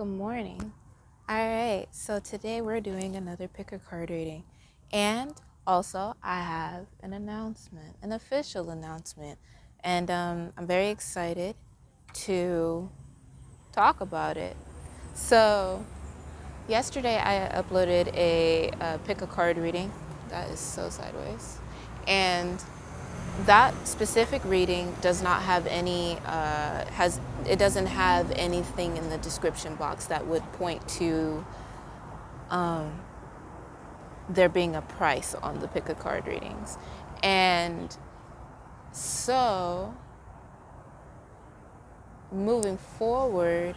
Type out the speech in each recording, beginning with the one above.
Good morning. All right, so today we're doing another pick a card reading. And also, I have an announcement, an official announcement. And I'm very excited to talk about it. So, yesterday I uploaded a pick a card reading. That is so sideways. And that specific reading does not have any it doesn't have anything in the description box that would point to there being a price on the pick a card readings. And so moving forward,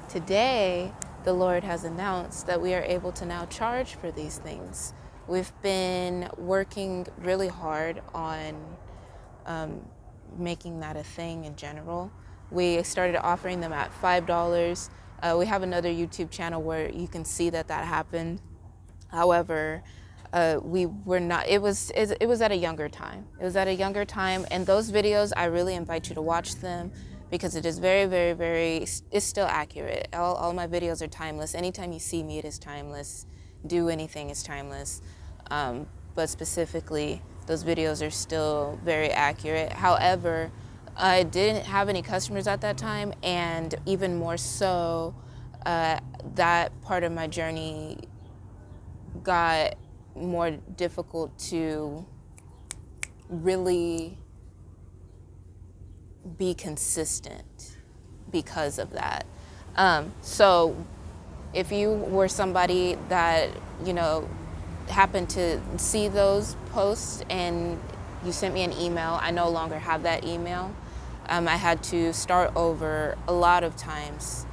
today the Lord has announced that we are able to now charge for these things. We've been working really hard on making that a thing in general. We started offering them at $5. We have another YouTube channel where you can see that happened. However, we were not, it was at a younger time. It was at a younger time, and those videos, I really invite you to watch them because it is very, very, very, it's still accurate. All my videos are timeless. Anytime you see me, it is timeless. Do anything is timeless. But specifically, those videos are still very accurate. However, I didn't have any customers at that time, and even more so, that part of my journey got more difficult to really be consistent because of that. So if you were somebody that, happened to see those posts and you sent me an email, I no longer have that email. I had to start over a lot of times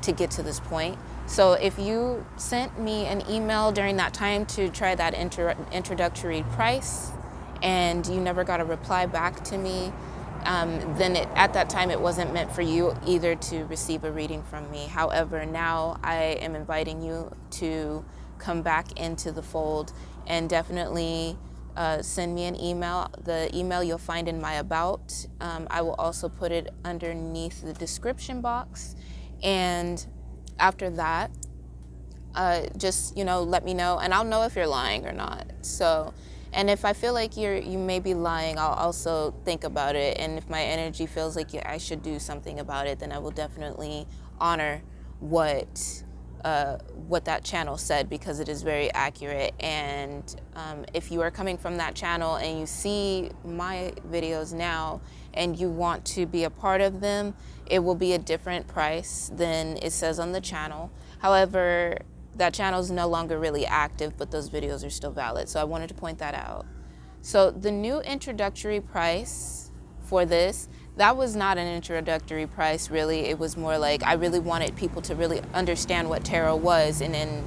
to get to this point. So if you sent me an email during that time to try that introductory price and you never got a reply back to me, then at that time it wasn't meant for you either to receive a reading from me. However, now I am inviting you to come back into the fold and definitely send me an email. The email you'll find in my about. I will also put it underneath the description box. And after that, just, let me know, and I'll know if you're lying or not. So, and if I feel like you may be lying, I'll also think about it. And if my energy feels like I should do something about it, then I will definitely honor what that channel said, because it is very accurate. And if you are coming from that channel and you see my videos now and you want to be a part of them, it will be a different price than it says on the channel. However, that channel is no longer really active, but those videos are still valid. So I wanted to point that out. So the new introductory price for this, that was not an introductory price, really. It was more like I really wanted people to really understand what tarot was. And then,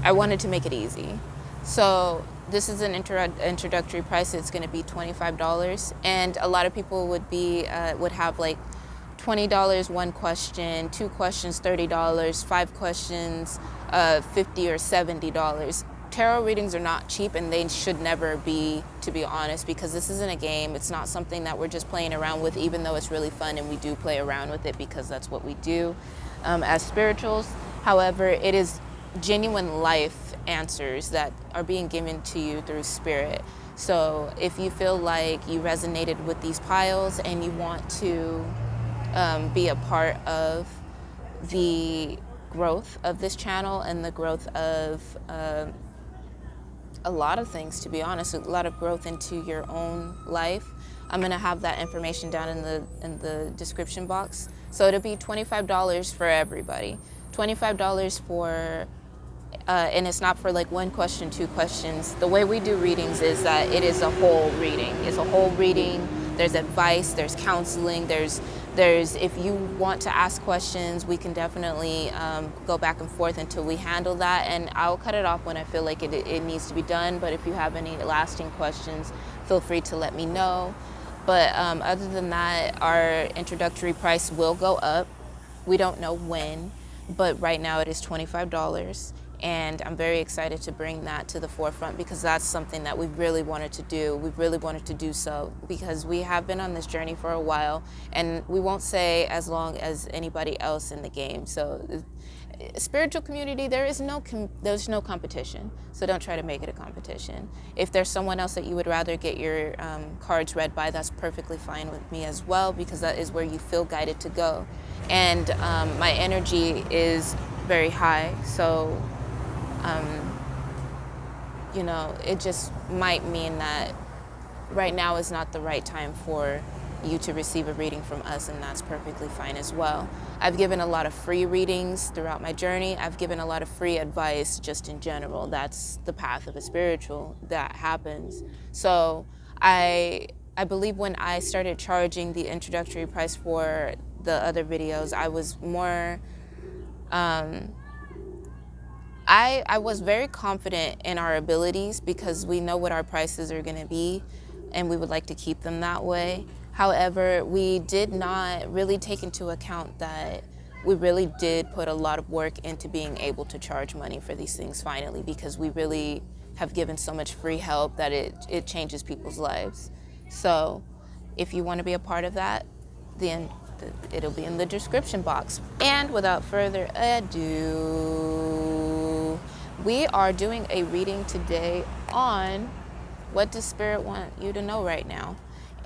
I wanted to make it easy. So this is an introductory price. It's going to be $25. And a lot of people would have like $20 one question, 2 questions $30, 5 questions $50 or $70. Tarot readings are not cheap, and they should never be, to be honest, because this isn't a game. It's not something that we're just playing around with, even though it's really fun and we do play around with it because that's what we do as spirituals. However, it is genuine life answers that are being given to you through spirit. So if you feel like you resonated with these piles and you want to be a part of the growth of this channel and the growth of a lot of things, to be honest, a lot of growth into your own life, I'm going to have that information down in the description box. So it'll be $25 for everybody. $25 for and it's not for like 1 question, 2 questions. The way we do readings is that it is a whole reading. It's a whole reading. There's advice, there's counseling, there's if you want to ask questions, we can definitely go back and forth until we handle that, and I'll cut it off when I feel like it needs to be done. But if you have any lasting questions, feel free to let me know. But other than that, our introductory price will go up. We don't know when, but right now it is $25. And I'm very excited to bring that to the forefront because that's something that we really wanted to do. We really wanted to do so because we have been on this journey for a while, and we won't say as long as anybody else in the game. So spiritual community, there's no competition, so don't try to make it a competition. If there's someone else that you would rather get your cards read by, that's perfectly fine with me as well, because that is where you feel guided to go. And my energy is very high, so you know, it just might mean that right now is not the right time for you to receive a reading from us, and that's perfectly fine as well. I've given a lot of free readings throughout my journey. I've given a lot of free advice just in general. That's the path of a spiritual that happens. So I believe when I started charging the introductory price for the other videos, I was more, I was very confident in our abilities because we know what our prices are gonna be and we would like to keep them that way. However, we did not really take into account that we really did put a lot of work into being able to charge money for these things finally, because we really have given so much free help that it changes people's lives. So if you want to be a part of that, then it'll be in the description box. And without further ado, we are doing a reading today on what does Spirit want you to know right now.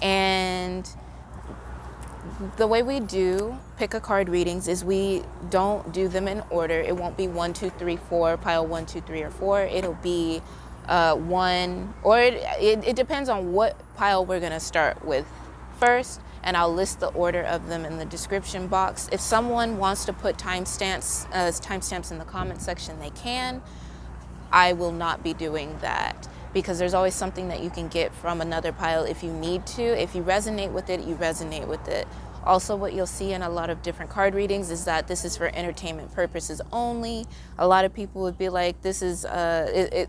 And the way we do pick a card readings is we don't do them in order. It won't be 1, 2, 3, 4, pile 1, 2, 3, or 4. It'll be one, or it depends on what pile we're gonna start with first, and I'll list the order of them in the description box. If someone wants to put timestamps in the comment section, they can. I will not be doing that, because there's always something that you can get from another pile if you need to. If you resonate with it, you resonate with it. Also, what you'll see in a lot of different card readings is that this is for entertainment purposes only. A lot of people would be like, this is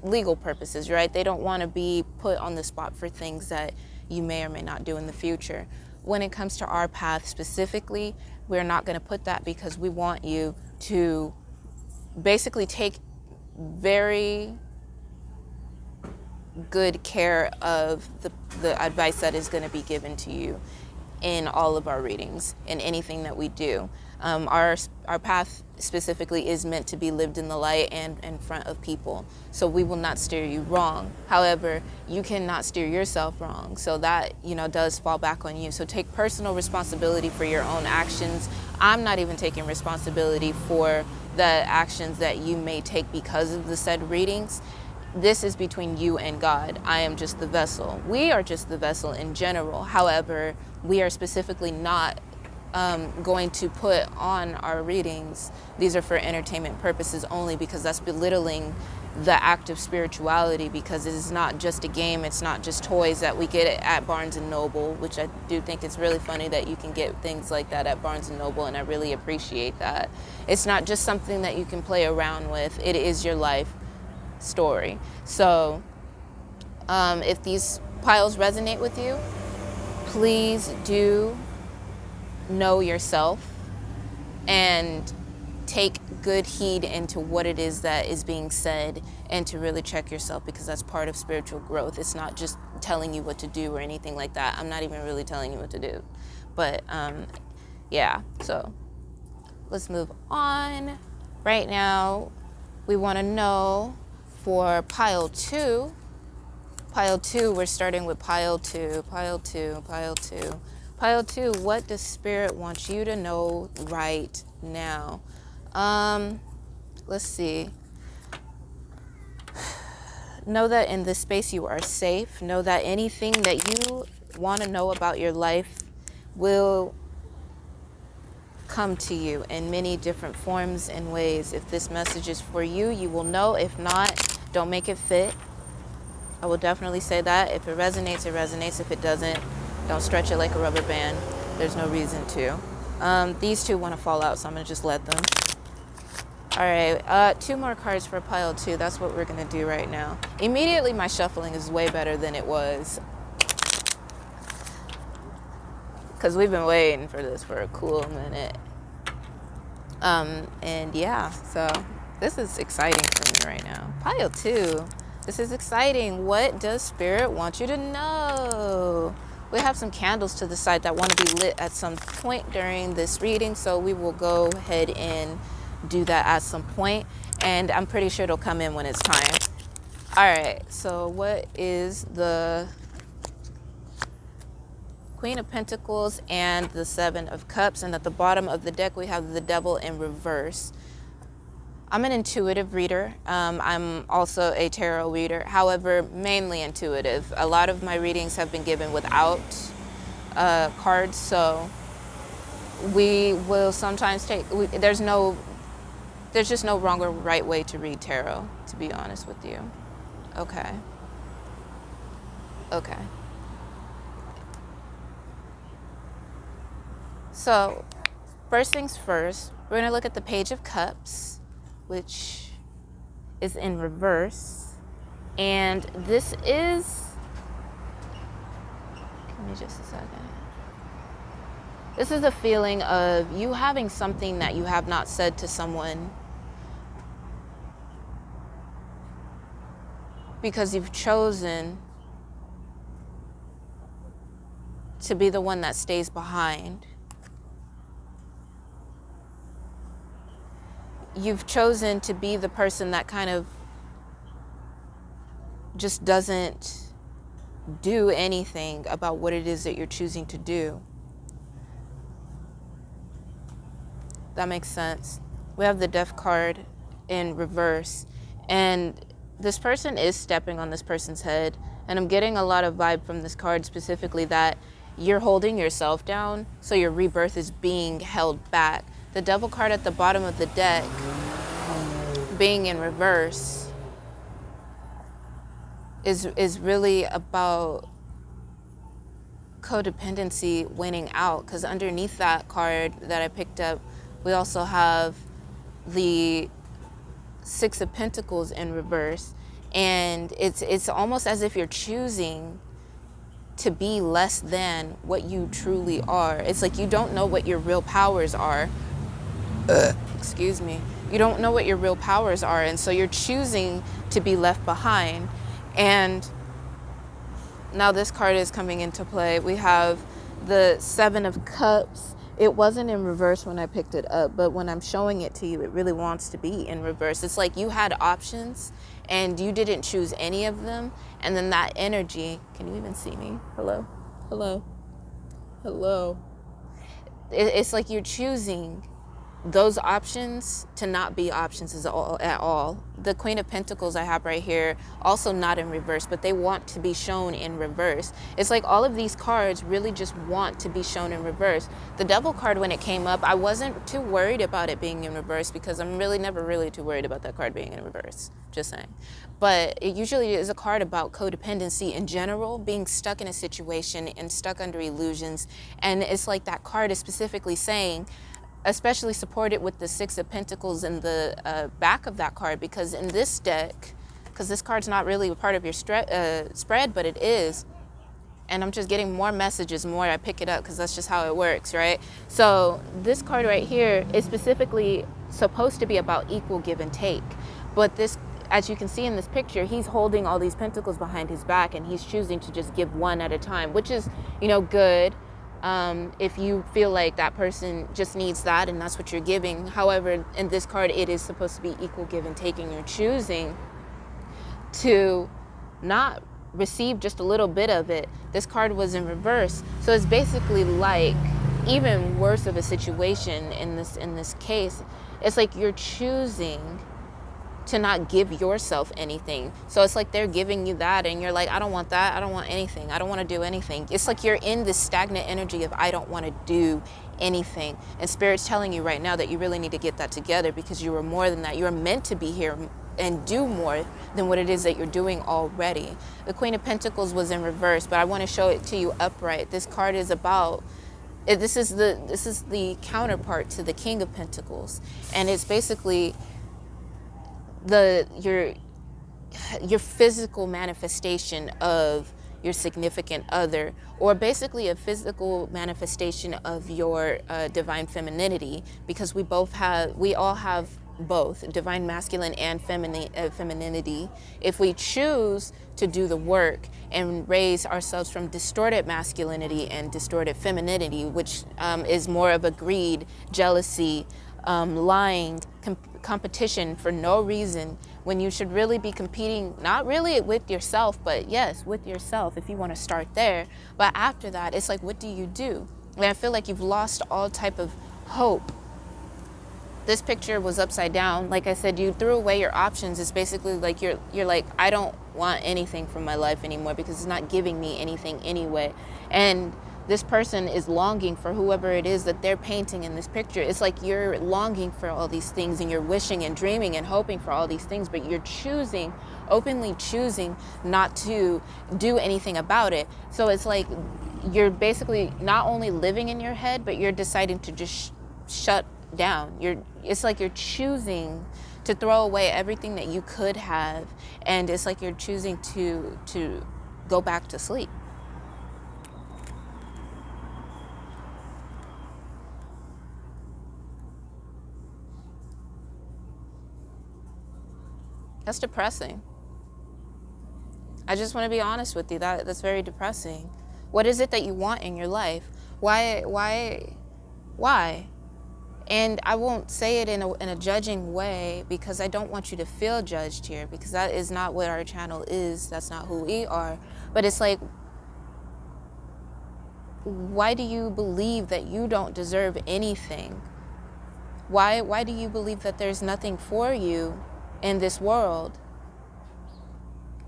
legal purposes, right? They don't want to be put on the spot for things that you may or may not do in the future. When it comes to our path specifically, we're not going to put that, because we want you to basically take very good care of the advice that is going to be given to you in all of our readings, in anything that we do. Our path specifically is meant to be lived in the light and in front of people, so we will not steer you wrong. However, you cannot steer yourself wrong, so that, you know, does fall back on you. So take personal responsibility for your own actions. I'm not even taking responsibility for the actions that you may take because of the said readings. This is between you and God. I am just the vessel. We are just the vessel in general. However, we are specifically not going to put on our readings, these are for entertainment purposes only, because that's belittling the act of spirituality, because it is not just a game, it's not just toys that we get at Barnes & Noble, which I do think it's really funny that you can get things like that at Barnes & Noble, and I really appreciate that. It's not just something that you can play around with, it is your life story. So if these piles resonate with you, please do know yourself and take good heed into what it is that is being said, and to really check yourself, because that's part of spiritual growth. It's not just telling you what to do or anything like that. I'm not even really telling you what to do, but yeah, so let's move on. Right now we want to know for pile 2, we're starting with pile 2, what does Spirit want you to know right now? Let's see. Know that in this space you are safe. Know that anything that you want to know about your life will come to you in many different forms and ways. If this message is for you, you will know. If not, don't make it fit. I will definitely say that. If it resonates, it resonates. If it doesn't, don't stretch it like a rubber band. There's no reason to. These two want to fall out, so I'm going to just let them. All right, 2 more cards for pile 2. That's what we're going to do right now. Immediately, my shuffling is way better than it was, because we've been waiting for this for a cool minute. And yeah, so This is exciting for me right now. Pile 2. This is exciting. What does Spirit want you to know? We have some candles to the side that want to be lit at some point during this reading, so we will go ahead and do that at some point, and I'm pretty sure it'll come in when it's time. All right, so what is the Queen of Pentacles and the Seven of Cups, and at the bottom of the deck we have the Devil in reverse. I'm an intuitive reader. I'm also a tarot reader, however, mainly intuitive. A lot of my readings have been given without cards, so we will sometimes take, there's just no wrong or right way to read tarot, to be honest with you. Okay. Okay. So, first things first, we're going to look at the Page of Cups, which is in reverse. And this is, give me just a second. This is a feeling of you having something that you have not said to someone because you've chosen to be the one that stays behind. You've chosen to be the person that kind of just doesn't do anything about what it is that you're choosing to do. That makes sense. We have the Death card in reverse, and this person is stepping on this person's head, and I'm getting a lot of vibe from this card specifically that you're holding yourself down, so your rebirth is being held back. The Devil card at the bottom of the deck, being in reverse, is really about codependency winning out, because underneath that card that I picked up, we also have the Six of Pentacles in reverse, and it's almost as if you're choosing to be less than what you truly are. It's like you don't know what your real powers are. Excuse me. You don't know what your real powers are, and so you're choosing to be left behind. And now this card is coming into play. We have the Seven of Cups. It wasn't in reverse when I picked it up, but when I'm showing it to you, it really wants to be in reverse. It's like you had options and you didn't choose any of them, and then that energy, can you even see me? Hello? Hello? Hello? It's like you're choosing those options to not be options at all. The Queen of Pentacles I have right here, also not in reverse, but they want to be shown in reverse. It's like all of these cards really just want to be shown in reverse. The Devil card, when it came up, I wasn't too worried about it being in reverse because I'm really never really too worried about that card being in reverse, just saying. But it usually is a card about codependency in general, being stuck in a situation and stuck under illusions. And it's like that card is specifically saying, especially supported with the Six of Pentacles in the back of that card, because in this deck, because this card's not really a part of your spread, but it is, and I'm just getting more messages the more I pick it up, because that's just how it works, right? So this card right here is specifically supposed to be about equal give and take, but this, as you can see in this picture, he's holding all these pentacles behind his back, and he's choosing to just give one at a time, which is, you know, good. If you feel like that person just needs that and that's what you're giving. However, in this card, it is supposed to be equal give and take, and you're choosing to not receive just a little bit of it. This card was in reverse. So it's basically like even worse of a situation in this case. It's like you're choosing to not give yourself anything. So it's like they're giving you that and you're like, I don't want that, I don't want anything, I don't want to do anything. It's like you're in this stagnant energy of I don't want to do anything. And Spirit's telling you right now that you really need to get that together, because you are more than that. You are meant to be here and do more than what it is that you're doing already. The Queen of Pentacles was in reverse, but I want to show it to you upright. This card is about, this is the counterpart to the King of Pentacles, and it's basically your physical manifestation of your significant other, or basically a physical manifestation of your divine femininity, because we all have both, divine masculine and femininity, if we choose to do the work and raise ourselves from distorted masculinity and distorted femininity, which is more of a greed, jealousy, lying, competition for no reason, when you should really be competing, not really with yourself, but yes, with yourself if you want to start there. But after that, it's like, what do you do? And I feel like you've lost all type of hope. This picture was upside down. Like I said, you threw away your options. It's basically like you're like, I don't want anything from my life anymore because it's not giving me anything anyway. And this person is longing for whoever it is that they're painting in this picture. It's like you're longing for all these things and you're wishing and dreaming and hoping for all these things, but you're choosing, openly choosing not to do anything about it. So it's like you're basically not only living in your head, but you're deciding to just shut down. It's like you're choosing to throw away everything that you could have, and it's like you're choosing to go back to sleep. That's depressing. I just want to be honest with you. That's very depressing. What is it that you want in your life? Why? And I won't say it in a judging way, because I don't want you to feel judged here, because that is not what our channel is. That's not who we are. But it's like, why do you believe that you don't deserve anything? Why do you believe that there's nothing for you in this world?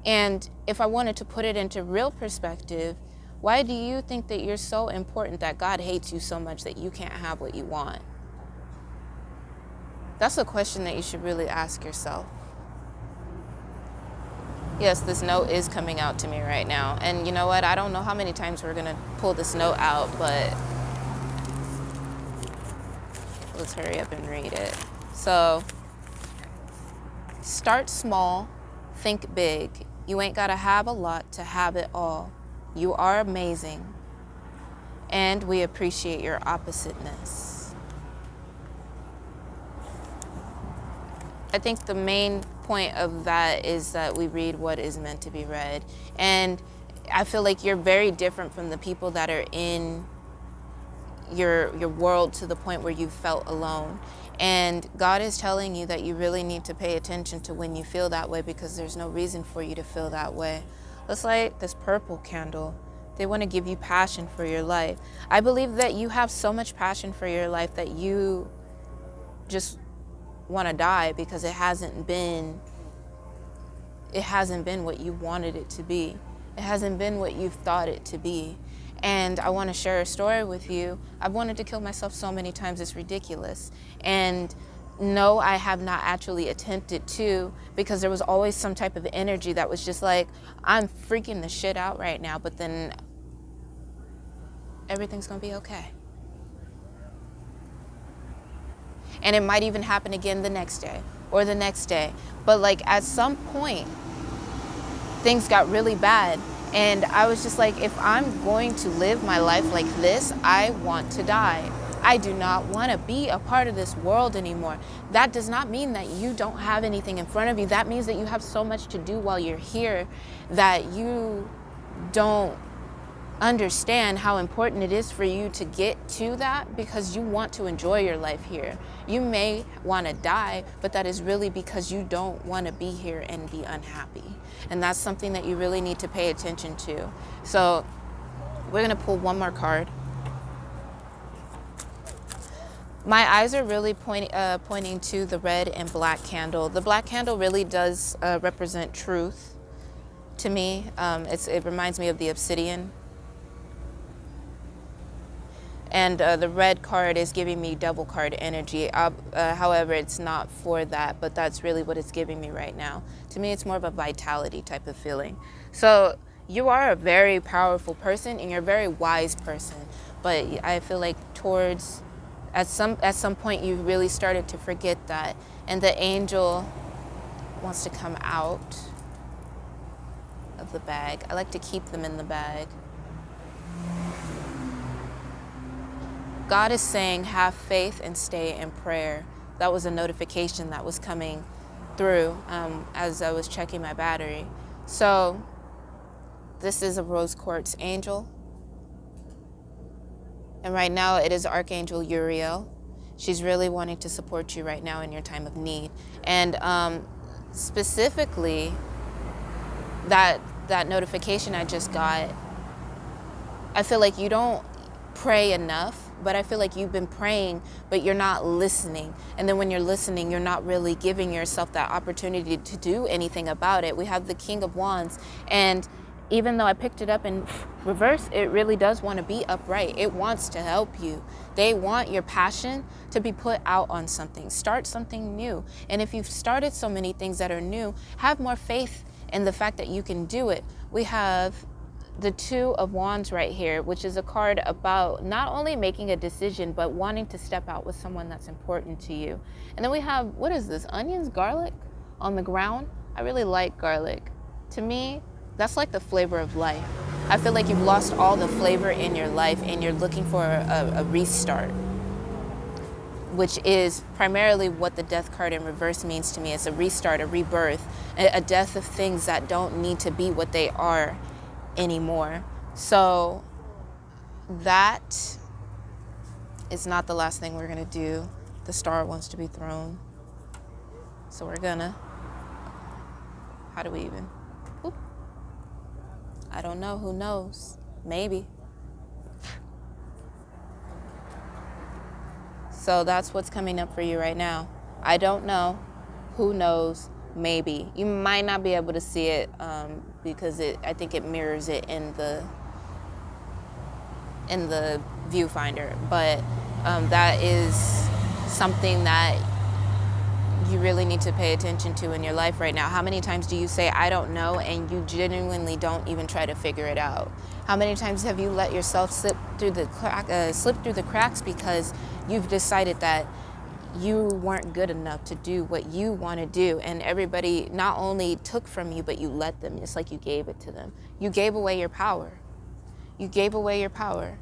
And if I wanted to put it into real perspective, why do you think that you're so important that God hates you so much that you can't have what you want? That's a question that you should really ask yourself. Yes, this note is coming out to me right now. And you know what? I don't know how many times we're going to pull this note out, but let's hurry up and read it. So, start small, think big. You ain't got to have a lot to have it all. You are amazing, and we appreciate your oppositeness. I think the main point of that is that we read what is meant to be read. And I feel like you're very different from the people that are in your world to the point where you felt alone. And God is telling you that you really need to pay attention to when you feel that way, because there's no reason for you to feel that way. Let's light this purple candle. They want to give you passion for your life. I believe that you have so much passion for your life that you just want to die, because it hasn't been what you wanted it to be. It hasn't been what you've thought it to be. And I want to share a story with you. I've wanted to kill myself so many times, it's ridiculous. And no, I have not actually attempted to, because there was always some type of energy that was just like, I'm freaking the shit out right now, but then everything's gonna be okay. And it might even happen again the next day or the next day. But like at some point, things got really bad. And I was just like, if I'm going to live my life like this, I want to die. I do not want to be a part of this world anymore. That does not mean that you don't have anything in front of you. That means that you have so much to do while you're here that you don't understand how important it is for you to get to that, because you want to enjoy your life here. You may want to die, but that is really because you don't want to be here and be unhappy. And that's something that you really need to pay attention to. So we're going to pull one more card. My eyes are really pointing to the red and black candle. The black candle really does represent truth to me. It reminds me of the obsidian. And the red card is giving me double card energy. However, it's not for that, but that's really what it's giving me right now. To me, it's more of a vitality type of feeling. So you are a very powerful person and you're a very wise person. But I feel like at some point you really started to forget that. And the angel wants to come out of the bag. I like to keep them in the bag. God is saying, have faith and stay in prayer. That was a notification that was coming through as I was checking my battery. So this is a rose quartz angel. And right now it is Archangel Uriel. She's really wanting to support you right now in your time of need. And specifically, that notification I just got, I feel like you don't pray enough, but I feel like you've been praying, but you're not listening. And then when you're listening, you're not really giving yourself that opportunity to do anything about it. We have the King of Wands, and even though I picked it up in reverse, it really does want to be upright. It wants to help you. They want your passion to be put out on something. Start something new. And if you've started so many things that are new, have more faith in the fact that you can do it. We have the Two of Wands right here, which is a card about not only making a decision, but wanting to step out with someone that's important to you. And then we have, what is this, onions, garlic on the ground? I really like garlic. To me, that's like the flavor of life. I feel like you've lost all the flavor in your life and you're looking for a restart, which is primarily what the death card in reverse means to me. It's a restart, a rebirth, a death of things that don't need to be what they are anymore. So that is not the last thing we're gonna do. The star wants to be thrown. So we're gonna, how do we even? Oop. I don't know, who knows? Maybe. So that's what's coming up for you right now. I don't know, who knows? Maybe. You might not be able to see it because I think it mirrors it in the viewfinder, but that is something that you really need to pay attention to in your life right now. How many times do you say, I don't know, and you genuinely don't even try to figure it out? How many times have you let yourself slip through the cracks because you've decided that you weren't good enough to do what you want to do, and everybody not only took from you, but you let them. It's like you gave it to them. You gave away your power. You gave away your power.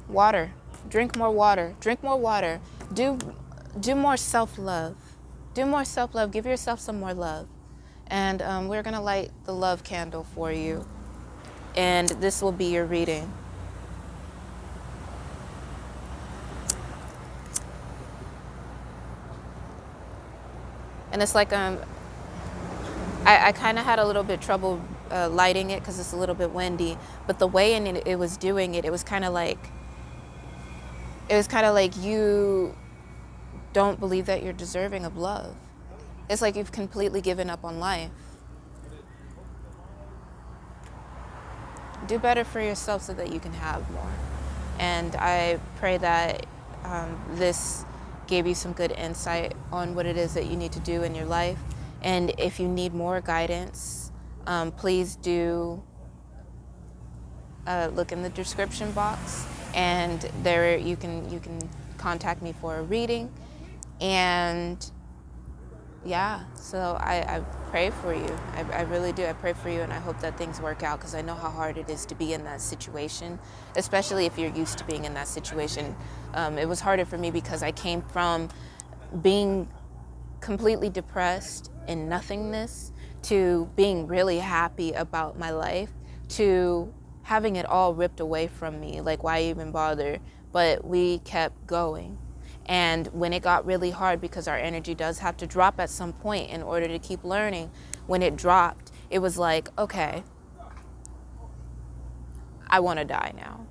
Water. Drink more water. Drink more water. Do more self-love. Do more self-love. Give yourself some more love. And we're going to light the love candle for you. And this will be your reading. And it's like I kind of had a little bit trouble lighting it because it's a little bit windy. But the way it was doing it, it was kind of like you don't believe that you're deserving of love. It's like you've completely given up on life. Do better for yourself so that you can have more. And I pray that this gave you some good insight on what it is that you need to do in your life. And if you need more guidance, please do look in the description box, and there you can contact me for a reading. And yeah, so I pray for you. I really do. I pray for you, and I hope that things work out, because I know how hard it is to be in that situation, especially if you're used to being in that situation. It was harder for me because I came from being completely depressed in nothingness to being really happy about my life to having it all ripped away from me. Like, why even bother? But we kept going. And when it got really hard, because our energy does have to drop at some point in order to keep learning, when it dropped, it was like, okay, I want to die now.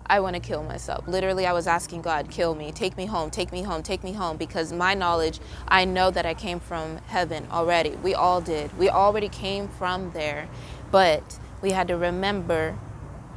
I want to kill myself. Literally, I was asking God, kill me, take me home, take me home, take me home, because my knowledge, I know that I came from heaven already. We all did. We already came from there, but we had to remember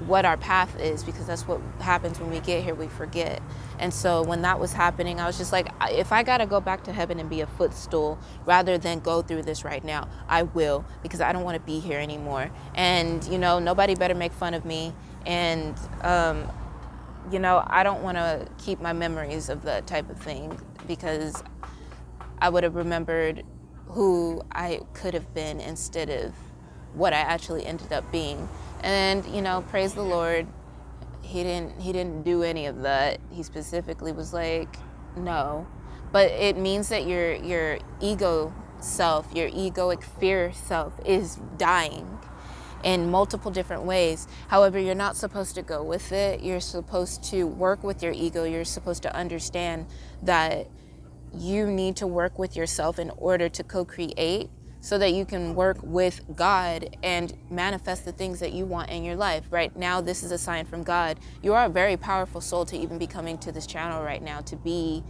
what our path is, because that's what happens when we get here, we forget. And so when that was happening, I was just like, if I gotta go back to heaven and be a footstool rather than go through this right now, I will, because I don't want to be here anymore. And nobody better make fun of me. And I don't want to keep my memories of that type of thing, because I would have remembered who I could have been instead of what I actually ended up being. And praise the Lord, he didn't do any of that. He specifically was like, no. But it means that your ego self, your egoic fear self is dying in multiple different ways. However, you're not supposed to go with it. You're supposed to work with your ego. You're supposed to understand that you need to work with yourself in order to co-create, so that you can work with God and manifest the things that you want in your life. Right now, this is a sign from God. You are a very powerful soul to even be coming to this channel right now, to be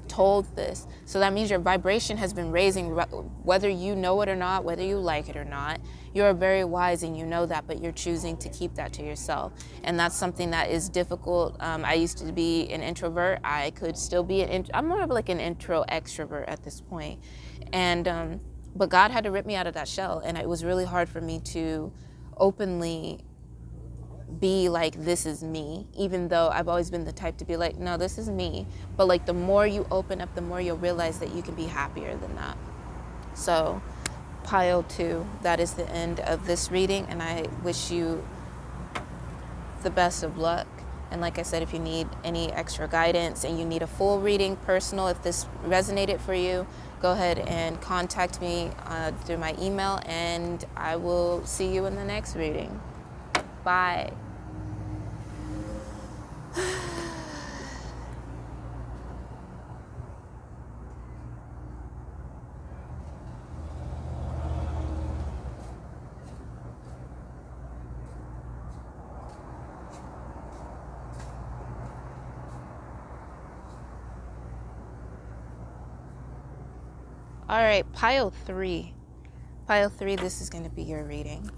told this. So that means your vibration has been raising, whether you know it or not, whether you like it or not. You're very wise and you know that, but you're choosing to keep that to yourself. And that's something that is difficult. I used to be an introvert. I could still be I'm more of like an intro extrovert at this point. And but God had to rip me out of that shell, and it was really hard for me to openly be like, this is me, even though I've always been the type to be like, no, this is me. But like, the more you open up, the more you'll realize that you can be happier than that. So pile 2, that is the end of this reading, and I wish you the best of luck. And like I said, if you need any extra guidance and you need a full reading, personal, if this resonated for you, go ahead and contact me through my email, and I will see you in the next reading. Bye. All right, pile 3. Pile 3, this is going to be your reading.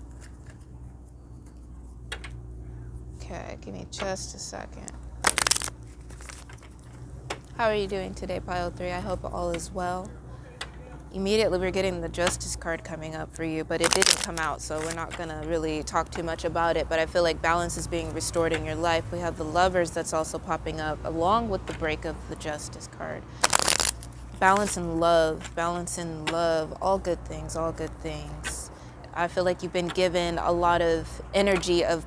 Okay, give me just a second. How are you doing today, pile 3? I hope all is well. Immediately, we're getting the Justice card coming up for you, but it didn't come out, so we're not going to really talk too much about it. But I feel like balance is being restored in your life. We have the Lovers that's also popping up, along with the break of the Justice card. Balance and love, all good things, all good things. I feel like you've been given a lot of energy of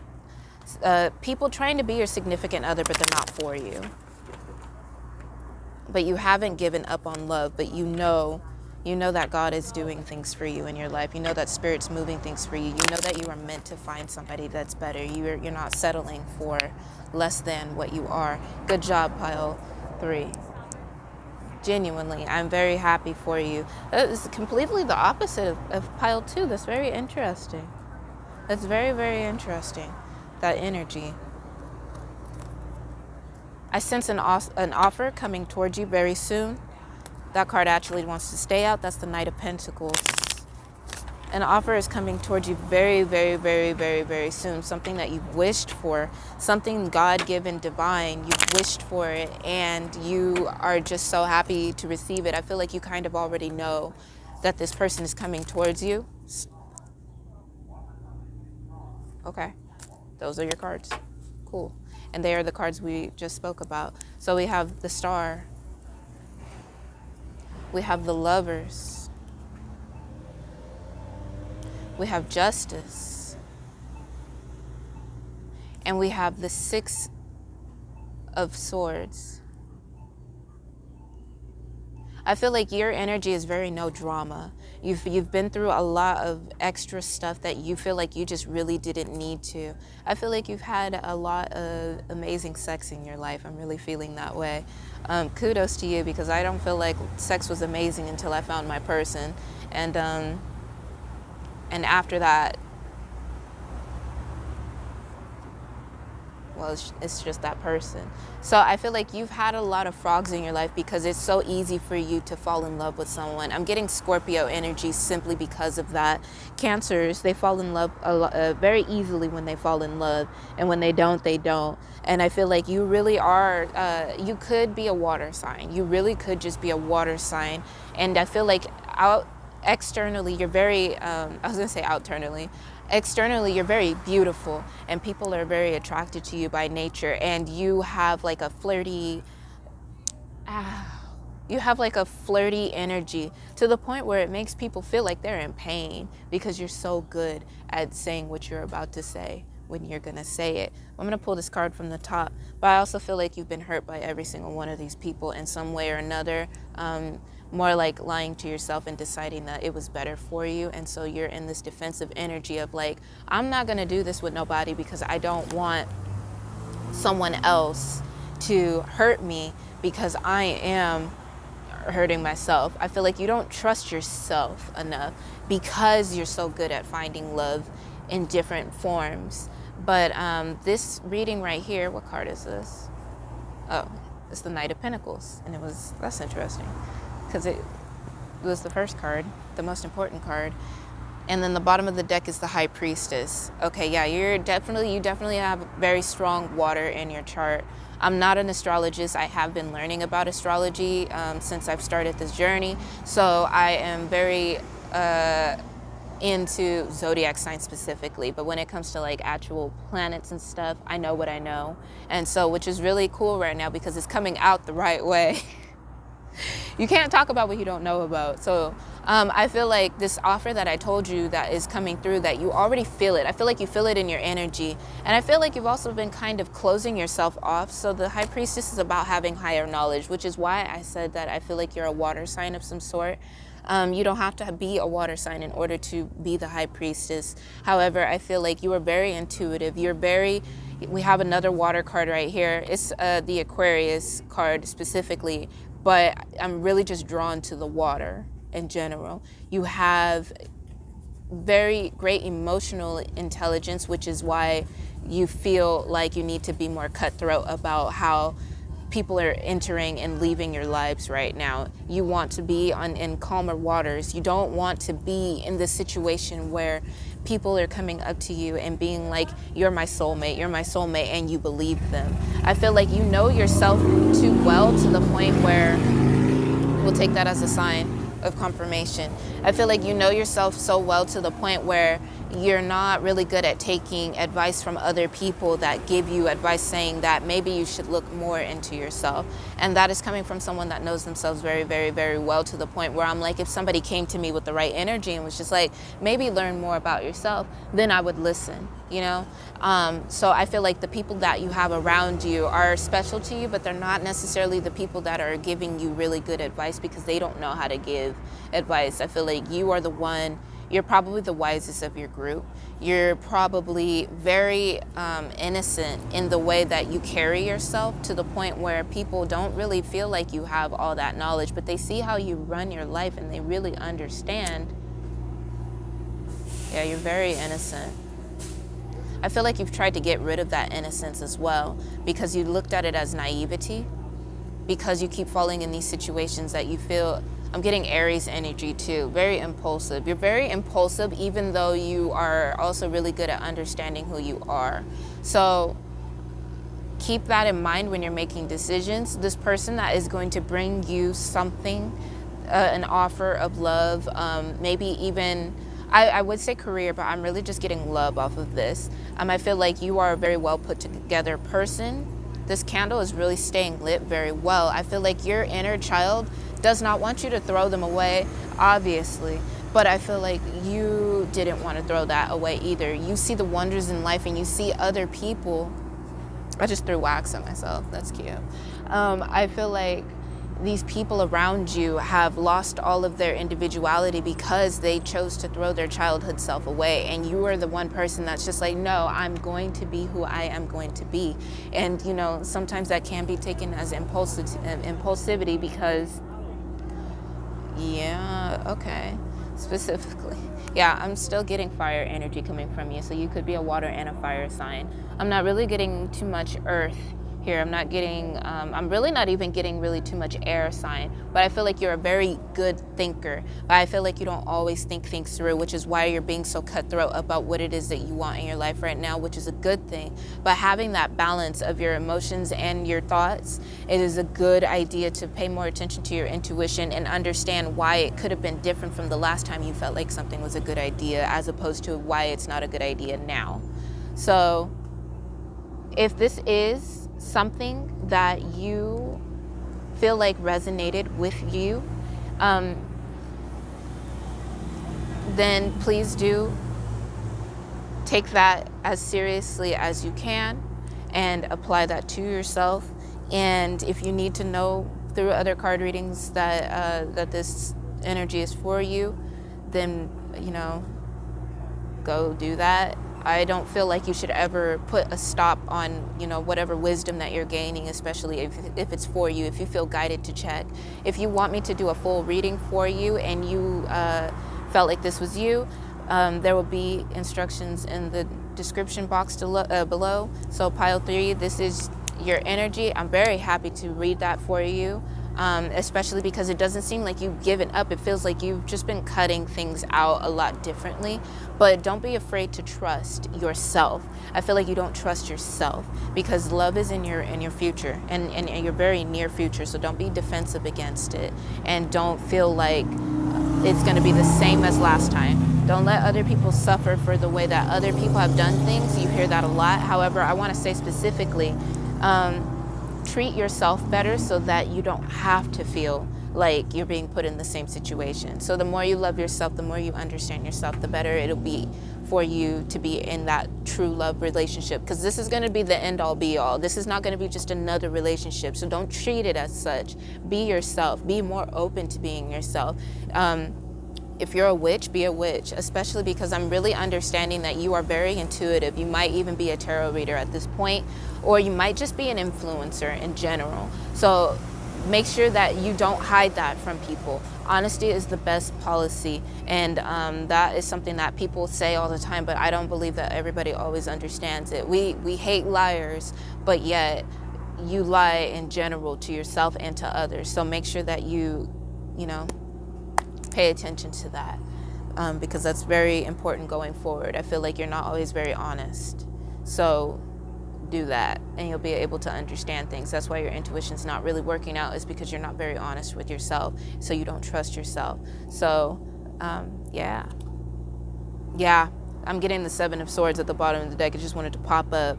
people trying to be your significant other, but they're not for you. But you haven't given up on love, but you know that God is doing things for you in your life. You know that Spirit's moving things for you. You know that you are meant to find somebody that's better. You're not settling for less than what you are. Good job, pile 3. Genuinely, I'm very happy for you. That is completely the opposite of pile 2. That's very interesting. That's very, very interesting, that energy. I sense an offer coming towards you very soon. That card actually wants to stay out. That's the Knight of Pentacles. An offer is coming towards you very, very, very, very, very soon. Something that you've wished for, something God-given, divine. You've wished for it, and you are just so happy to receive it. I feel like you kind of already know that this person is coming towards you. Okay, those are your cards. Cool. And they are the cards we just spoke about. So we have the Star. We have the Lovers. We have Justice. And we have the 6 of Swords. I feel like your energy is very no drama. You've been through a lot of extra stuff that you feel like you just really didn't need to. I feel like you've had a lot of amazing sex in your life. I'm really feeling that way. Kudos to you, because I don't feel like sex was amazing until I found my person. And after that, well, it's just that person. So I feel like you've had a lot of frogs in your life because it's so easy for you to fall in love with someone. I'm getting Scorpio energy simply because of that. Cancers, they fall in love very easily when they fall in love, and when they don't, they don't. And I feel like you really are, you could be a water sign. You really could just be a water sign. And I feel like externally, you're very, externally, you're very beautiful, and people are very attracted to you by nature, and you have like a flirty, energy, to the point where it makes people feel like they're in pain because you're so good at saying what you're about to say. when you're going to say it. I'm going to pull this card from the top, but I also feel like you've been hurt by every single one of these people in some way or another. More like lying to yourself and deciding that it was better for you. And so you're in this defensive energy of like, I'm not going to do this with nobody because I don't want someone else to hurt me because I am hurting myself. I feel like you don't trust yourself enough because you're so good at finding love in different forms. But this reading right here, what card is this? Oh, it's the Knight of Pentacles. And that's interesting because it was the first card, the most important card. And then the bottom of the deck is the High Priestess. Okay, yeah, you definitely have very strong water in your chart. I'm not an astrologist. I have been learning about astrology since I've started this journey. So I am very into zodiac signs specifically. But when it comes to like actual planets and stuff, I know what I know. And so, which is really cool right now because it's coming out the right way. You can't talk about what you don't know about. So I feel like this offer that I told you that is coming through, that you already feel it. I feel like you feel it in your energy. And I feel like you've also been kind of closing yourself off. So the High Priestess is about having higher knowledge, which is why I said that I feel like you're a water sign of some sort. You don't have to be a water sign in order to be the High Priestess. However, I feel like you are very intuitive. We have another water card right here. It's the Aquarius card specifically. But I'm really just drawn to the water in general. You have very great emotional intelligence, which is why you feel like you need to be more cutthroat about how people are entering and leaving your lives right now. You want to be in calmer waters. You don't want to be in this situation where people are coming up to you and being like, you're my soulmate, and you believe them. I feel like you know yourself too well to the point where, we'll take that as a sign of confirmation. I feel like you know yourself so well to the point where you're not really good at taking advice from other people that give you advice saying that maybe you should look more into yourself. And that is coming from someone that knows themselves very, very, very well, to the point where I'm like, if somebody came to me with the right energy and was just like, maybe learn more about yourself, then I would listen, you know? So I feel like the people that you have around you are special to you, but they're not necessarily the people that are giving you really good advice because they don't know how to give advice. I feel like you are the one. You're probably the wisest of your group. You're probably very innocent in the way that you carry yourself, to the point where people don't really feel like you have all that knowledge, but they see how you run your life and they really understand. Yeah, you're very innocent. I feel like you've tried to get rid of that innocence as well, because you looked at it as naivety, because you keep falling in these situations that you feel. I'm getting Aries energy too, very impulsive. You're very impulsive, even though you are also really good at understanding who you are. So keep that in mind when you're making decisions. This person that is going to bring you something, an offer of love, maybe even, I would say career, but I'm really just getting love off of this. I feel like you are a very well put together person. This candle is really staying lit very well. I feel like your inner child does not want you to throw them away, obviously, but I feel like you didn't want to throw that away either. You see the wonders in life and you see other people. I just threw wax at myself, that's cute. I feel like these people around you have lost all of their individuality because they chose to throw their childhood self away, and you are the one person that's just like, no, I'm going to be who I am going to be. And you know, sometimes that can be taken as impulsivity because, yeah, okay, specifically. Yeah, I'm still getting fire energy coming from you, so you could be a water and a fire sign. I'm not really getting too much earth here. I'm not getting, I'm really not even getting really too much air sign, but I feel like you're a very good thinker, but I feel like you don't always think things through, which is why you're being so cutthroat about what it is that you want in your life right now, which is a good thing. But having that balance of your emotions and your thoughts, it is a good idea to pay more attention to your intuition and understand why it could have been different from the last time you felt like something was a good idea, as opposed to why it's not a good idea now. So if this is something that you feel like resonated with you, then please do take that as seriously as you can and apply that to yourself. And if you need to know through other card readings that that this energy is for you, then, you know, go do that. I don't feel like you should ever put a stop on, you know, whatever wisdom that you're gaining, especially if it's for you, if you feel guided to check. If you want me to do a full reading for you and you felt like this was you, there will be instructions in the description box below. So pile 3, this is your energy. I'm very happy to read that for you. Especially because it doesn't seem like you've given up. It feels like you've just been cutting things out a lot differently. But don't be afraid to trust yourself. I feel like you don't trust yourself because love is in your future and your very near future. So don't be defensive against it, and don't feel like it's going to be the same as last time. Don't let other people suffer for the way that other people have done things. You hear that a lot. However, I want to say specifically, treat yourself better so that you don't have to feel like you're being put in the same situation. So the more you love yourself, the more you understand yourself, the better it'll be for you to be in that true love relationship, because this is going to be the end all be all. This is not going to be just another relationship. So don't treat it as such. Be yourself. Be more open to being yourself. If you're a witch, be a witch, especially because I'm really understanding that you are very intuitive. You might even be a tarot reader at this point, or you might just be an influencer in general. So make sure that you don't hide that from people. Honesty is the best policy, and that is something that people say all the time, but I don't believe that everybody always understands it. We hate liars, but yet you lie in general to yourself and to others. So make sure that you know, pay attention to that, because that's very important going forward. I feel like you're not always very honest. So do that and you'll be able to understand things. That's why your intuition's not really working out, is because you're not very honest with yourself. So you don't trust yourself. So yeah, I'm getting the 7 of Swords at the bottom of the deck. I just wanted to pop up.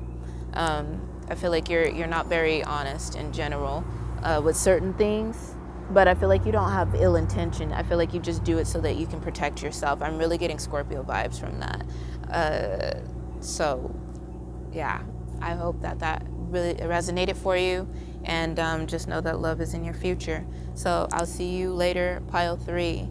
I feel like you're not very honest in general with certain things. But I feel like you don't have ill intention. I feel like you just do it so that you can protect yourself. I'm really getting Scorpio vibes from that. So, yeah, I hope that really resonated for you. And just know that love is in your future. So I'll see you later, pile 3.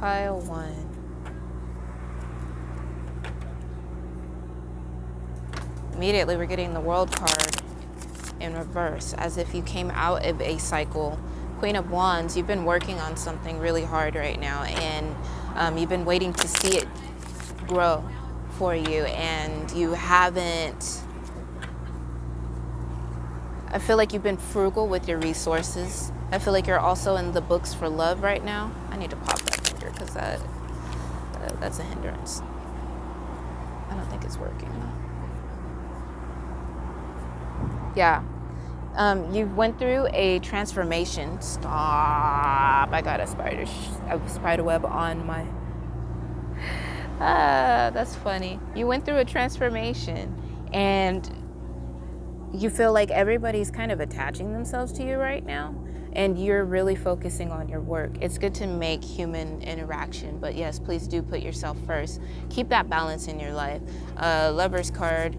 Pile one. Immediately we're getting the World card in reverse, as if you came out of a cycle. Queen of Wands, you've been working on something really hard right now, and you've been waiting to see it grow for you, and you haven't. I feel like you've been frugal with your resources. I feel like you're also in the books for love right now. I need to pop that finger because that's a hindrance. I don't think it's working though. Yeah. You went through a transformation. Stop. I got a spider web on my... that's funny. You went through a transformation, and you feel like everybody's kind of attaching themselves to you right now, and you're really focusing on your work. It's good to make human interaction, but yes, please do put yourself first. Keep that balance in your life. Lover's card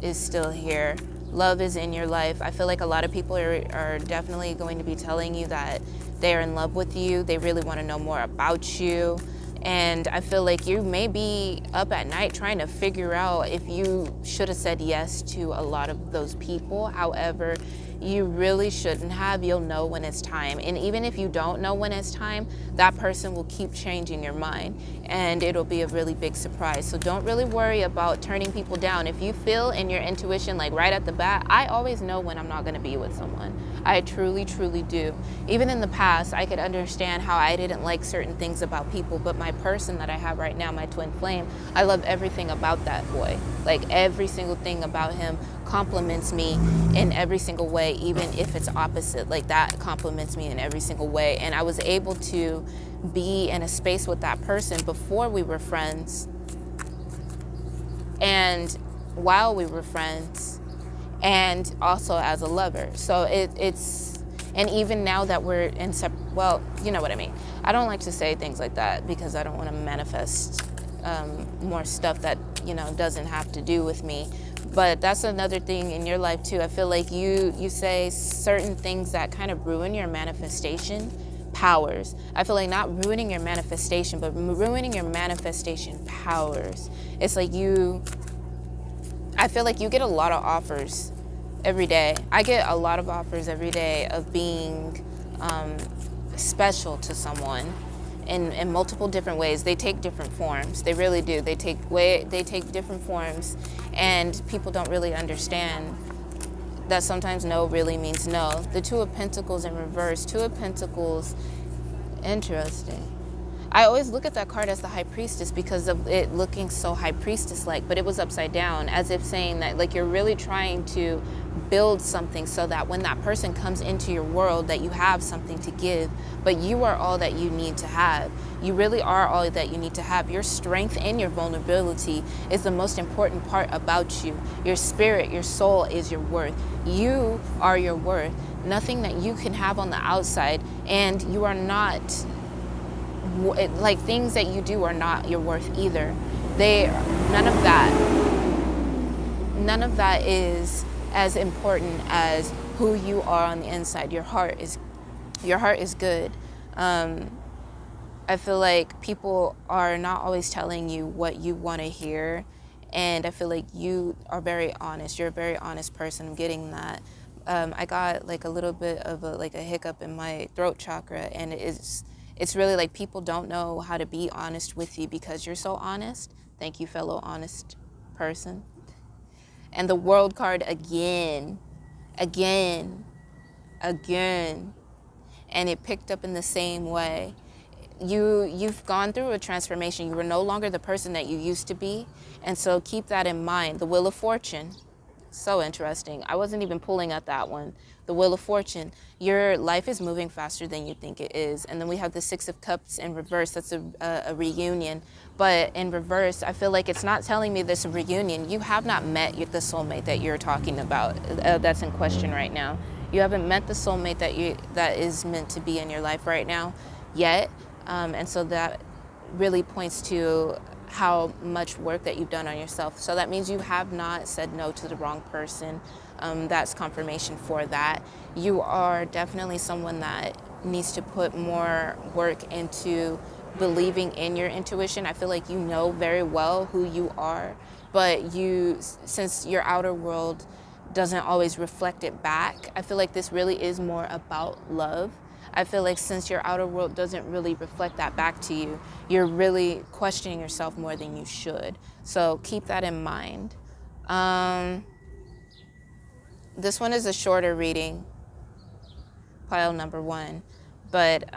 is still here. Love is in your life. I feel like a lot of people are definitely going to be telling you that they're in love with you. They really want to know more about you. And I feel like you may be up at night trying to figure out if you should have said yes to a lot of those people. However, you really shouldn't have. You'll know when it's time. And even if you don't know when it's time, that person will keep changing your mind, and it'll be a really big surprise. So don't really worry about turning people down. If you feel in your intuition, like right at the bat, I always know when I'm not going to be with someone. I truly, truly do. Even in the past, I could understand how I didn't like certain things about people, but my person that I have right now, my twin flame, I love everything about that boy. Like every single thing about him compliments me in every single way, even if it's opposite. Like, that compliments me in every single way. And I was able to be in a space with that person before we were friends, and while we were friends, and also as a lover. So it's, and even now that we're in well, you know what I mean. I don't like to say things like that because I don't want to manifest more stuff that, you know, doesn't have to do with me. But that's another thing in your life too. I feel like you say certain things that kind of ruin your manifestation powers. I feel like not ruining your manifestation, but ruining your manifestation powers. It's like I feel like you get a lot of offers every day. I get a lot of offers every day of being special to someone in multiple different ways. They take different forms. They really do. They take different forms, and people don't really understand that sometimes no really means no. The Two of Pentacles in reverse. Two of Pentacles, interesting. I always look at that card as the High Priestess because of it looking so High Priestess-like, but it was upside down, as if saying that, like, you're really trying to build something so that when that person comes into your world, that you have something to give. But you are all that you need to have. You really are all that you need to have. Your strength and your vulnerability is the most important part about you. Your spirit, your soul is your worth. You are your worth. Nothing that you can have on the outside, and you are not, like, things that you do are not your worth either. None of that is as important as who you are on the inside. Your heart is good. I feel like people are not always telling you what you want to hear, and I feel like you are very honest. You're a very honest person. I'm getting that. I got like a little bit of a hiccup in my throat chakra, and it's really like people don't know how to be honest with you because you're so honest. Thank you, fellow honest person. And the World card again, and it picked up in the same way. You've gone through a transformation. You were no longer the person that you used to be, and so keep that in mind. The Wheel of Fortune, so interesting. I wasn't even pulling at that one. The Wheel of Fortune. Your life is moving faster than you think it is. And then we have the Six of Cups in reverse. That's a reunion. But in reverse, I feel like it's not telling me this reunion. You have not met the soulmate that you're talking about. That's in question right now. You haven't met the soulmate that is meant to be in your life right now yet. And so that really points to how much work that you've done on yourself. So that means you have not said no to the wrong person. That's confirmation for that. You are definitely someone that needs to put more work into believing in your intuition. I feel like you know very well who you are, but since your outer world doesn't always reflect it back, I feel like this really is more about love. I feel like since your outer world doesn't really reflect that back to you, you're really questioning yourself more than you should. So keep that in mind. This one is a shorter reading, pile number 1. But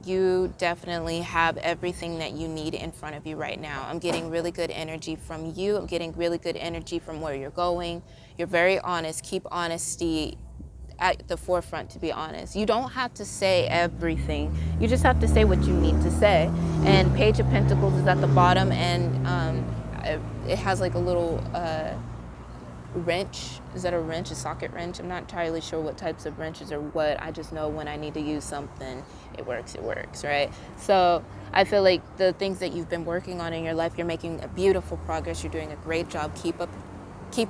you definitely have everything that you need in front of you right now. I'm getting really good energy from you. I'm getting really good energy from where you're going. You're very honest. Keep honesty at the forefront, to be honest. You don't have to say everything. You just have to say what you need to say. And Page of Pentacles is at the bottom, and it has like a little wrench. Is that a wrench? A socket wrench? I'm not entirely sure what types of wrenches or what. I just know when I need to use something, it works, right? So I feel like the things that you've been working on in your life, you're making a beautiful progress. You're doing a great job. Keep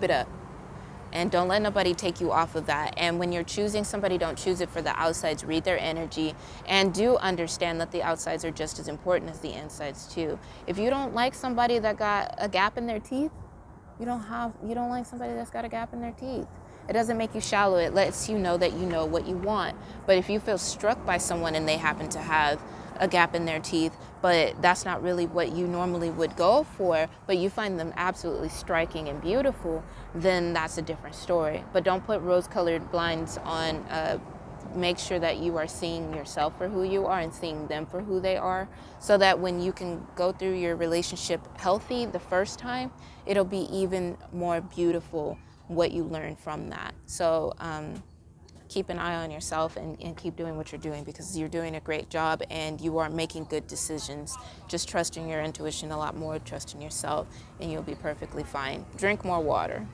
it up. And don't let nobody take you off of that. And when you're choosing somebody, don't choose it for the outsides. Read their energy, and do understand that the outsides are just as important as the insides too. If you don't like somebody that got a gap in their teeth, you don't like somebody that's got a gap in their teeth. It doesn't make you shallow. It lets you know that you know what you want. But if you feel struck by someone and they happen to have a gap in their teeth, but that's not really what you normally would go for, but you find them absolutely striking and beautiful, then that's a different story. But don't put rose-colored blinds on. Make sure that you are seeing yourself for who you are and seeing them for who they are, so that when you can go through your relationship healthy the first time, it'll be even more beautiful what you learn from that. So keep an eye on yourself and keep doing what you're doing, because you're doing a great job and you are making good decisions. Just trust in your intuition a lot more, trust in yourself, and you'll be perfectly fine. Drink more water.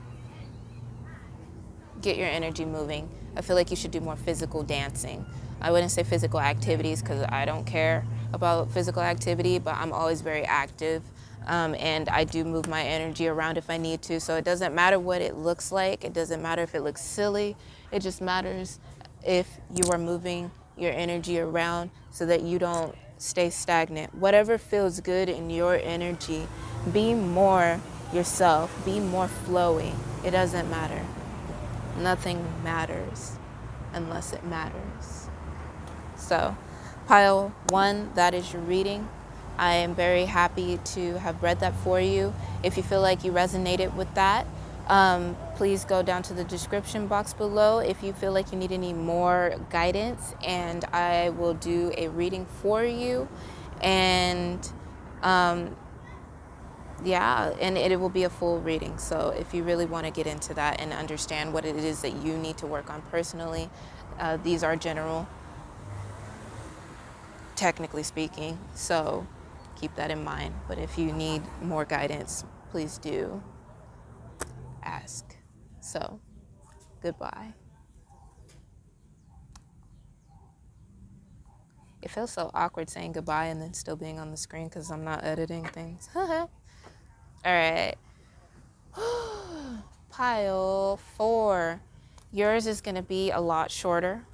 Get your energy moving. I feel like you should do more physical dancing. I wouldn't say physical activities because I don't care about physical activity, but I'm always very active. And I do move my energy around if I need to. So it doesn't matter what it looks like. It doesn't matter if it looks silly. It just matters if you are moving your energy around so that you don't stay stagnant. Whatever feels good in your energy, be more yourself, be more flowy. It doesn't matter. Nothing matters unless it matters. So, pile 1, that is your reading. I am very happy to have read that for you. If you feel like you resonated with that, please go down to the description box below if you feel like you need any more guidance, and I will do a reading for you. And yeah, and it will be a full reading. So if you really want to get into that and understand what it is that you need to work on personally, these are general, technically speaking. So keep that in mind. But if you need more guidance, please do ask. So, goodbye. It feels so awkward saying goodbye and then still being on the screen because I'm not editing things. All right. Pile 4. Yours is going to be a lot shorter,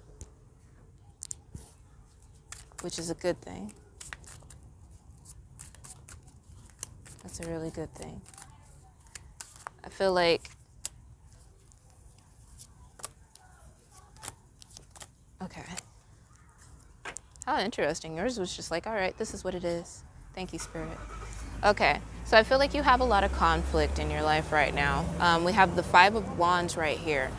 which is a good thing. That's a really good thing. I feel like, okay. How interesting. Yours was just like, all right, this is what it is. Thank you, Spirit. Okay, so I feel like you have a lot of conflict in your life right now. We have the 5 of Wands right here.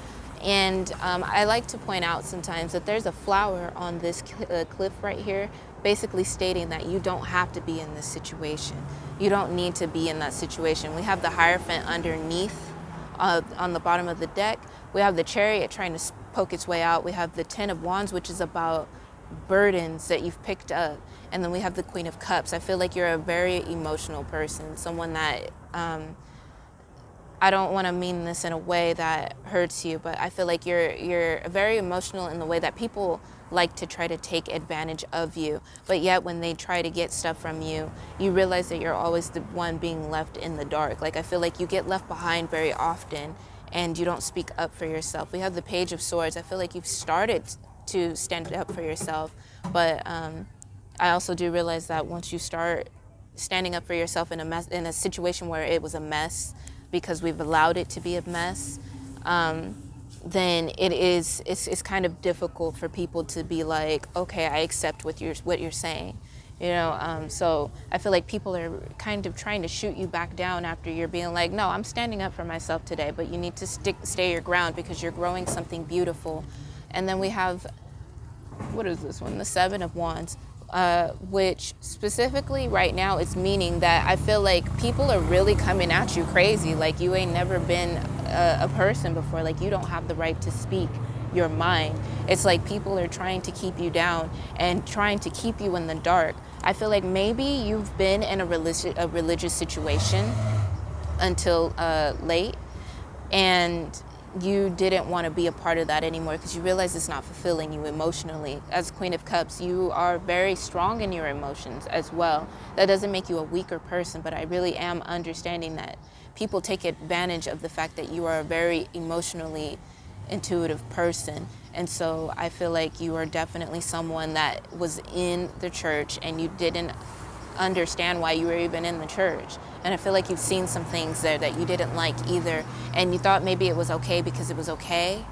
And I like to point out sometimes that there's a flower on this cliff right here, basically stating that you don't have to be in this situation. You don't need to be in that situation. We have the Hierophant underneath on the bottom of the deck. We have the Chariot trying to poke its way out. We have the 10 of Wands, which is about burdens that you've picked up. And then we have the Queen of Cups. I feel like you're a very emotional person, someone that, I don't want to mean this in a way that hurts you, but I feel like you're very emotional in the way that people like to try to take advantage of you. But yet when they try to get stuff from you, you realize that you're always the one being left in the dark. Like, I feel like you get left behind very often and you don't speak up for yourself. We have the Page of Swords. I feel like you've started to stand up for yourself, but I also do realize that once you start standing up for yourself in a situation where it was a mess, because we've allowed it to be a mess, then it's kind of difficult for people to be like, okay, I accept what you're saying, you know. So I feel like people are kind of trying to shoot you back down after you're being like, no, I'm standing up for myself today, but you need to stay your ground because you're growing something beautiful. And then we have, what is this one? The 7 of Wands, which specifically right now is meaning that I feel like people are really coming at you crazy. Like, you ain't never been a person before. Like, you don't have the right to speak your mind. It's like people are trying to keep you down and trying to keep you in the dark. I feel like maybe you've been in a religious situation until late, and you didn't want to be a part of that anymore because you realize it's not fulfilling you emotionally. As Queen of Cups, you are very strong in your emotions as well. That doesn't make you a weaker person, but I really am understanding that people take advantage of the fact that you are a very emotionally intuitive person. And so I feel like you are definitely someone that was in the church and you didn't understand why you were even in the church. And I feel like you've seen some things there that you didn't like either, and you thought maybe it was okay because it was okay,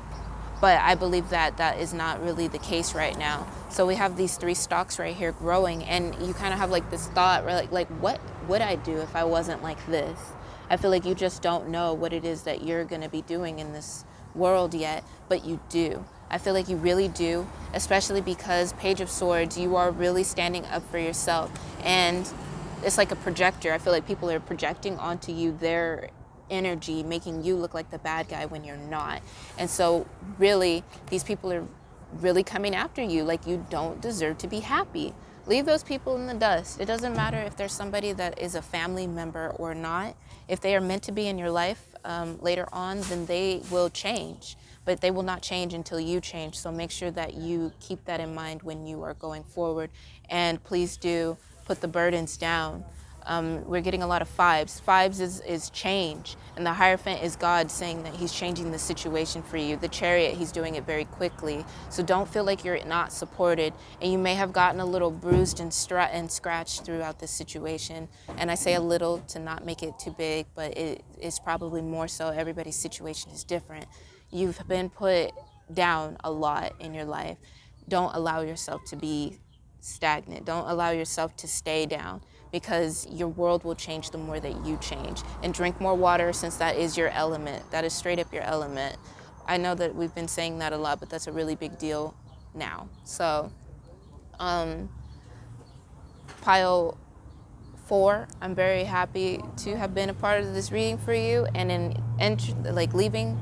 but I believe that that is not really the case right now. So we have these 3 stalks right here growing, and you kind of have like this thought, like what would I do if I wasn't like this? I feel like you just don't know what it is that you're going to be doing in this world yet, but you do. I feel like you really do, especially because Page of Swords, you are really standing up for yourself. And it's like a projector. I feel like people are projecting onto you their energy, making you look like the bad guy when you're not. And so really, these people are really coming after you. Like, you don't deserve to be happy. Leave those people in the dust. It doesn't matter if there's somebody that is a family member or not. If they are meant to be in your life later on, then they will change. But they will not change until you change. So make sure that you keep that in mind when you are going forward. And please do put the burdens down. We're getting a lot of fives. Fives is change. And the Hierophant is God saying that he's changing the situation for you. The Chariot, he's doing it very quickly. So don't feel like you're not supported. And you may have gotten a little bruised and scratched throughout this situation. And I say a little to not make it too big, but it is probably more so. Everybody's situation is different. You've been put down a lot in your life. Don't allow yourself to be stagnant. Don't allow yourself to stay down, because your world will change the more that you change. And drink more water, since that is your element. That is straight up your element. I know that we've been saying that a lot, but that's a really big deal now. So, pile 4, I'm very happy to have been a part of this reading for you. And in leaving